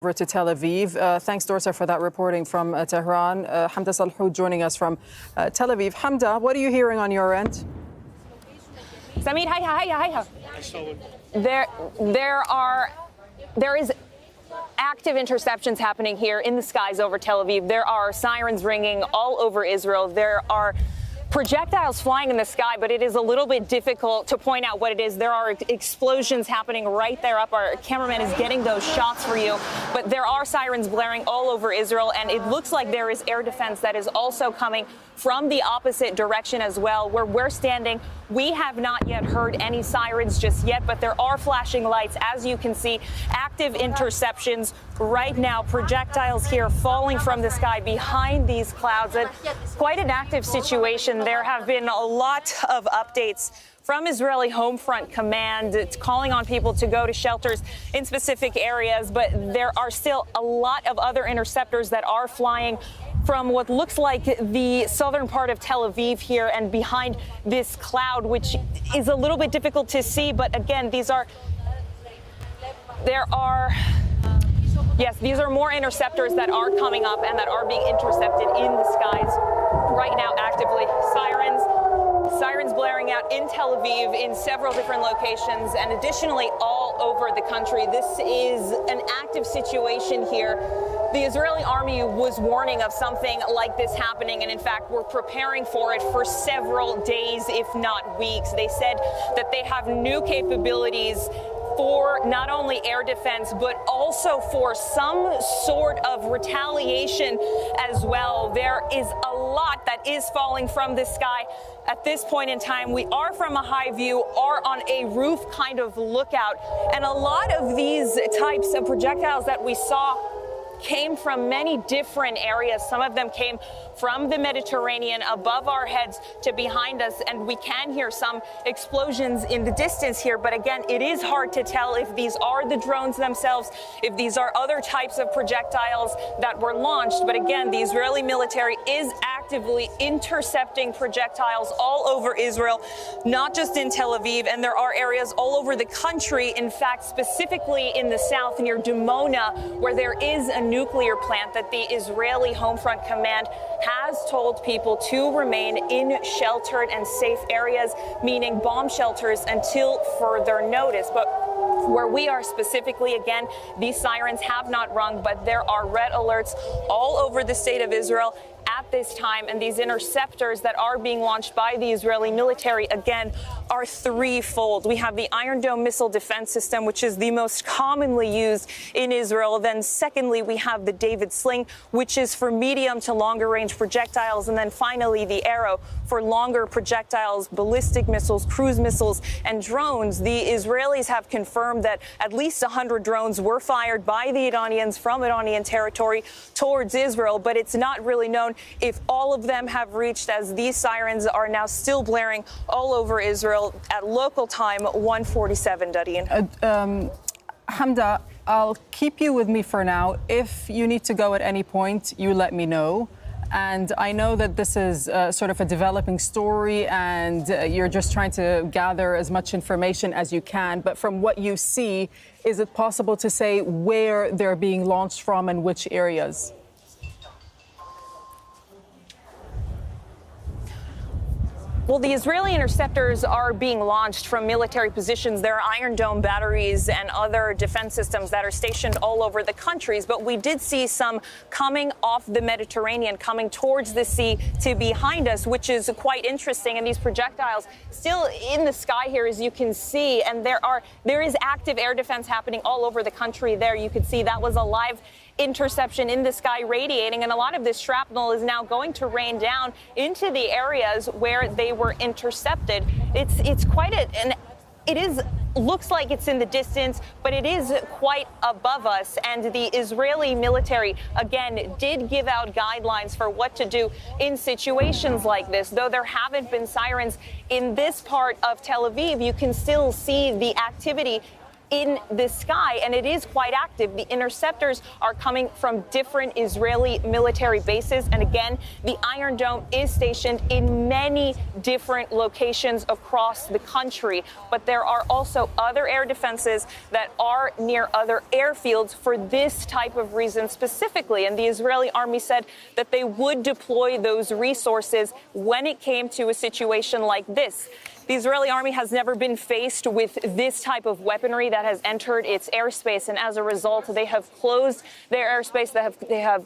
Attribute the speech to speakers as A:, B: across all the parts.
A: Over to Tel Aviv. Thanks, Dorsa, for that reporting from Tehran. Hamda Salhoud joining us from Tel Aviv. Hamda, what are you hearing on your end?
B: Samir, hi. There is active interceptions happening here in the skies over Tel Aviv. There are sirens ringing all over Israel. There are projectiles flying in the sky, but it is a little bit difficult to point out what it is. There are explosions happening right there up. Our cameraman is getting those shots for you, but there are sirens blaring all over Israel, and it looks like there is air defense that is also coming from the opposite direction as well. Where we're standing, we have not yet heard any sirens just yet, but there are flashing lights. As you can see, active interceptions right now, projectiles here falling from the sky behind these clouds. And quite an active situation. There have been a lot of updates from Israeli Home Front Command. It's calling on people to go to shelters in specific areas, but there are still a lot of other interceptors that are flying from what looks like the southern part of Tel Aviv here and behind this cloud, which is a little bit difficult to see. But again, these are more interceptors that are coming up and that are being intercepted in the skies right now actively. Sirens blaring out in Tel Aviv in several different locations and additionally all over the country. This is an active situation here. The Israeli army was warning of something like this happening, and in fact, we're preparing for it for several days, if not weeks. They said that they have new capabilities for not only air defense, but also for some sort of retaliation as well. There is a lot that is falling from the sky at this point in time. We are from a high view, are on a roof kind of lookout, and a lot of these types of projectiles that we saw came from many different areas. Some of them came from the Mediterranean above our heads to behind us, and we can hear some explosions in the distance here. But again, it is hard to tell if these are the drones themselves, if these are other types of projectiles that were launched. But again, the Israeli military is actively intercepting projectiles all over Israel, not just in Tel Aviv, and there are areas all over the country. In fact, specifically in the south near Dimona, where there is a nuclear plant that the Israeli Home Front Command has told people to remain in sheltered and safe areas, meaning bomb shelters, until further notice. But where we are specifically, again, these sirens have not rung, but there are red alerts all over the state of Israel at this time, and these interceptors that are being launched by the Israeli military, again, are threefold. We have the Iron Dome missile defense system, which is the most commonly used in Israel. Then secondly, we have the David Sling, which is for medium to longer range projectiles. And then finally, the Arrow for longer projectiles, ballistic missiles, cruise missiles, and drones. The Israelis have confirmed that at least 100 drones were fired by the Iranians from Iranian territory towards Israel, but it's not really known if all of them have reached, as these sirens are now still blaring all over Israel at local time 1:47. Darine.
A: Hamda, I'll keep you with me for now. If you need to go at any point, you let me know. And I know that this is sort of a developing story and you're just trying to gather as much information as you can. But from what you see, is it possible to say where they're being launched from and which areas?
B: Well, the Israeli interceptors are being launched from military positions. There are Iron Dome batteries and other defense systems that are stationed all over the countries. But we did see some coming off the Mediterranean, coming towards the sea to behind us, which is quite interesting. And these projectiles still in the sky here, as you can see. And there is active air defense happening all over the country there. You could see that was a live interception in the sky radiating, and a lot of this shrapnel is now going to rain down into the areas where they were intercepted. It's quite looks like it's in the distance, but it is quite above us. And the Israeli military, again, did give out guidelines for what to do in situations like this. Though there haven't been sirens in this part of Tel Aviv, you can still see the activity in the sky, and it is quite active. The interceptors are coming from different Israeli military bases, and again, the Iron Dome is stationed in many different locations across the country, but there are also other air defenses that are near other airfields for this type of reason specifically, and the Israeli army said that they would deploy those resources when it came to a situation like this. The Israeli army has never been faced with this type of weaponry that has entered its airspace, and as a result, they have closed their airspace. They have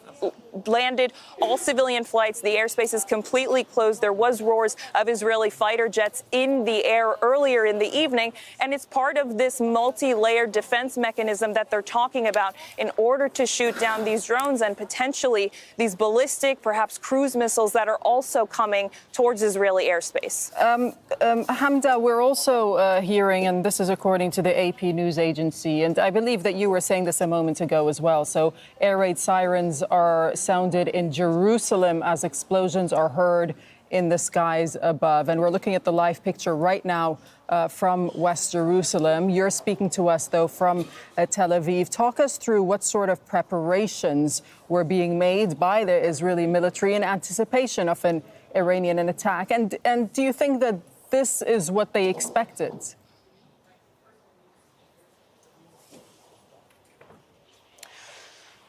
B: landed all civilian flights. The airspace is completely closed. There was roars of Israeli fighter jets in the air earlier in the evening, and it's part of this multi-layered defense mechanism that they're talking about in order to shoot down these drones and potentially these ballistic, perhaps cruise missiles that are also coming towards Israeli airspace.
A: Hamda, we're also hearing, and this is according to the AP news agency, and I believe that you were saying this a moment ago as well. So air raid sirens are sounded in Jerusalem as explosions are heard in the skies above. And we're looking at the live picture right now from West Jerusalem. You're speaking to us, though, from Tel Aviv. Talk us through what sort of preparations were being made by the Israeli military in anticipation of an Iranian attack. And do you think that this is what they expected?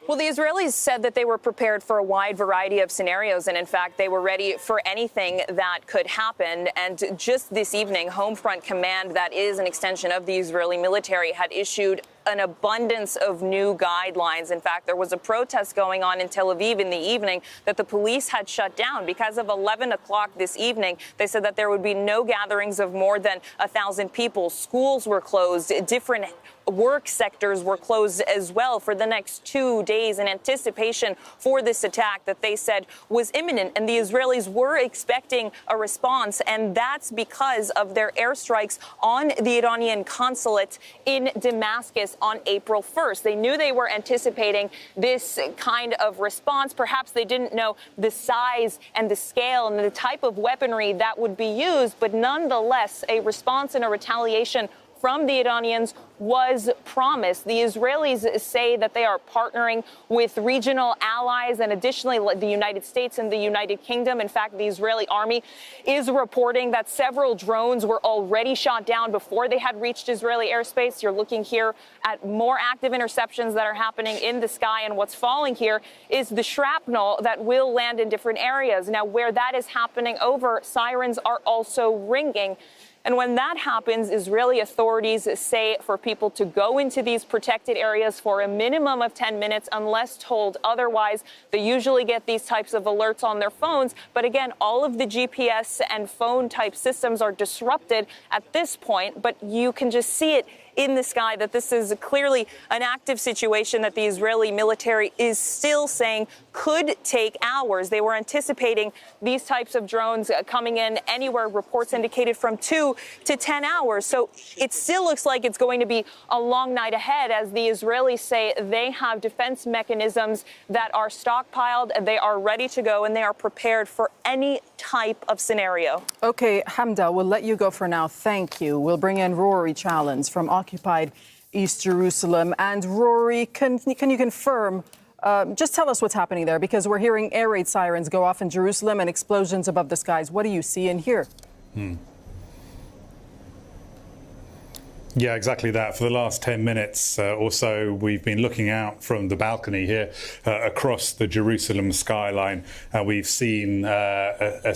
B: Well, the Israelis said that they were prepared for a wide variety of scenarios, and in fact, they were ready for anything that could happen. And just this evening, Home Front Command, that is an extension of the Israeli military, had issued an abundance of new guidelines. In fact, there was a protest going on in Tel Aviv in the evening that the police had shut down because of 11 o'clock this evening. They said that there would be no gatherings of more than 1,000 people. Schools were closed. Different work sectors were closed as well for the next 2 days in anticipation for this attack that they said was imminent. And the Israelis were expecting a response, and that's because of their airstrikes on the Iranian consulate in Damascus on April 1st. They knew they were anticipating this kind of response. Perhaps they didn't know the size and the scale and the type of weaponry that would be used, but nonetheless, a response and a retaliation from the Iranians was promised. The Israelis say that they are partnering with regional allies and additionally the United States and the United Kingdom. In fact, the Israeli army is reporting that several drones were already shot down before they had reached Israeli airspace. You're looking here at more active interceptions that are happening in the sky, and what's falling here is the shrapnel that will land in different areas. Now, where that is happening over, sirens are also ringing. And when that happens, Israeli authorities say for people to go into these protected areas for a minimum of 10 minutes unless told otherwise. They usually get these types of alerts on their phones. But again, all of the GPS and phone type systems are disrupted at this point. But you can just see it in the sky that this is clearly an active situation that the Israeli military is still saying could take hours. They were anticipating these types of drones coming in anywhere, reports indicated, from 2 to 10 hours. So it still looks like it's going to be a long night ahead, as the Israelis say they have defense mechanisms that are stockpiled, they are ready to go, and they are prepared for any type of scenario.
A: Okay, Hamda, we'll let you go for now. Thank you. We'll bring in Rory Challenge from occupied East Jerusalem. And Rory, can you confirm, just tell us what's happening there, because we're hearing air raid sirens go off in Jerusalem and explosions above the skies. What do you see and hear?
C: Yeah, exactly that. For the last 10 minutes or so, we've been looking out from the balcony here across the Jerusalem skyline. We've seen a